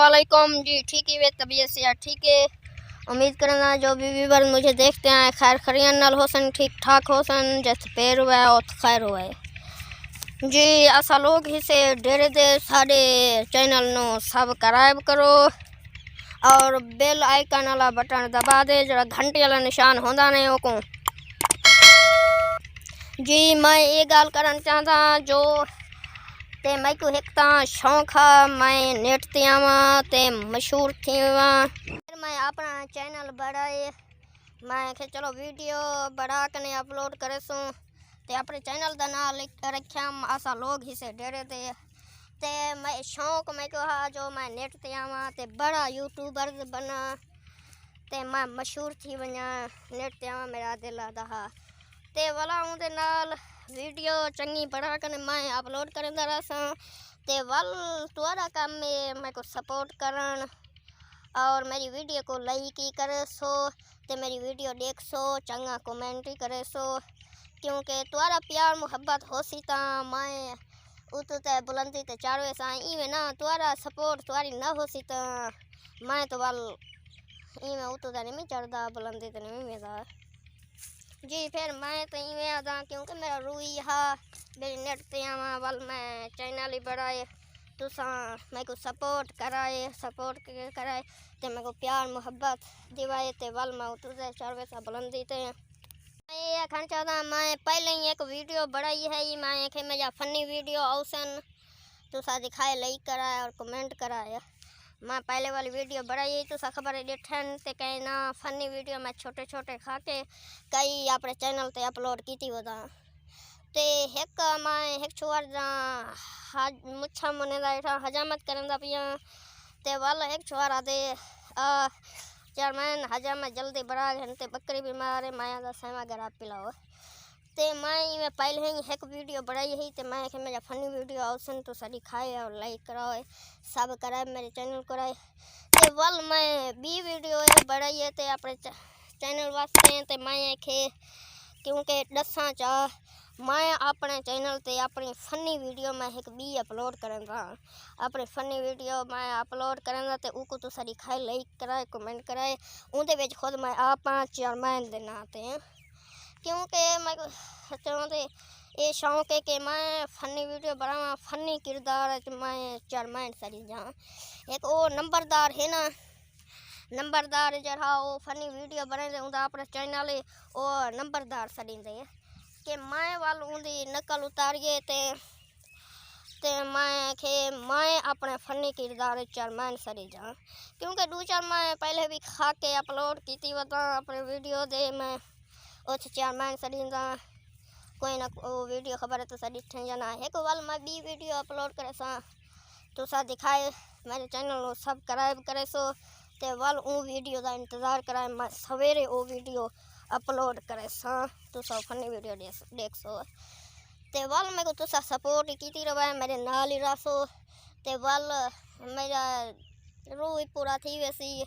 वालेकुम जी। ठीक है वे तबीयत से ठीक है। उम्मीद करना जो भी व्यूवर मुझे देखते हैं खैर खरियन नल होसन, ठीक ठाक होसन, जैसे पैर हुआ है और खैर हुआ है जी। असा लोग ही से डेरे दे साढ़े चैनल नो सब्सक्राइब करो और बेल आइकन वाला बटन दबा दे, जरा घंटे वाला निशान होंदा नहीं को जी। मैं ये गाल करना चाहता जो ते मैं को एक शौक है, मैं नेट ते आवा ते मशहूर थी मैं अपना चैनल बढ़ाए, मैं के चलो वीडियो बढ़ा कने अपलोड करे सूँ ते अपने चैनल का नाम रख्या आसा लोग ही से डेरे ते मैं शौक मैं को हा जो मैं नेट ते आवा ते बड़ा यूट्यूबर बना ते मैं मशहूर थी वना नेट ते आवा मेरा दिल हा ते वाला उनके नाल वीडियो चंगी बढ़ा कर मैं अपलोड करंदा रहा ते वल तुआरा काम में मैं को सपोर्ट करन और मेरी वीडियो को लाइक ही करे सो ते मेरी वीडियो देख सो, चंगा कमेंट ही करे सो, क्योंकि तुआरा प्यार मुहब्बत हो सी ता मैं उत ते बुलंदी ते चारवे सा इवे ना तुआरा सपोर्ट तुआरी ना हो सी ता मैं तो वल इवे उत ते नहीं चढ़दा बुलंदी ते नहीं मेदा जी। फिर मैं तो इवें आदा क्योंकि मेरा रूई हा मेरी नेट ते आवा वल मैं चैनल ही बढ़ाए तुसा मैं को सपोर्ट कराए ते मैं को प्यार मुहब्बत दिवाए ते वल मैं तुझे चढ़वे सा बुलंदी ते मैं ये कहना चाहता मैं पहले ही एक वीडियो बढ़ाई है मैं के मेरा फनी वीडियो औसन तुसा दिखाए लाइक कराए और कमेंट कराए। मैं पहले वाली वीडियो बढ़ाई तो खबर है डिठन ते कहीं ना फनी वीडियो मैं छोटे छोटे खा के कई अपने चैनल ते अपलोड की थी वदा ते एक मैं एक छुआर मुच्छा मुने दा हजामत करंदा पिया ते वाला एक छुआर आदे चार मैं हजामत जल्दी बढ़ा घंटे बकरी बीमार है माया दा सेवा गरा पिलाओ ते मैं पहले ही एक वीडियो बढ़ाई है ते मैं मेरा फनी वीडियो औसन तो सभी खाए और लाइक कराए सब कराए मेरे चैनल कराए ते वल मैं बी वीडियो बढ़ाई है ते अपने चैनल वास्ते ते मैं के क्योंकि दसा चाह मैं अपने चैनल ते अपनी फनी वीडियो मैं एक बी अपलोड करंदा अपने फनी वीडियो मैं अपलोड करंदा ते उको तो सभी खाए लाइक कराए कमेंट कराए उनके विच खुद मैं आप चेयरमैन देना ते क्योंकि मैं चाहते ये शौक है कि मैं फनी वीडियो बनावा फनी किरदार मैं चेयरमैन सरी जा एक वो नंबरदार है ना नंबरदार जरा वो फनी वीडियो बने उनका अपना चैनल वो नंबरदार सड़ी दे कि मैं वाल उनकी नकल उतारिए मैं अपने फनी किरदार चेयरमैन सरी जा क्योंकि दो चार मैं पहले भी खा के अपलोड की थी बता अपने वीडियो दे मैं उस चेयरमैन सड़ींदा कोई ना वो वीडियो खबर है तो सड़ी जाना है को वाल मैं बी वीडियो अपलोड करे सा तो सा दिखाए मेरे चैनल को सब्सक्राइब करे सो ते वाल वो वीडियो का इंतज़ार कराए मैं सवेरे वो वीडियो अपलोड करे सा तो सा फनी वीडियो देख सो ते वाल मेरे को तो सा सपोर्ट की रहा मेरे नाल ही रसो ते वाल मेरा रूह पूरा थी वैसी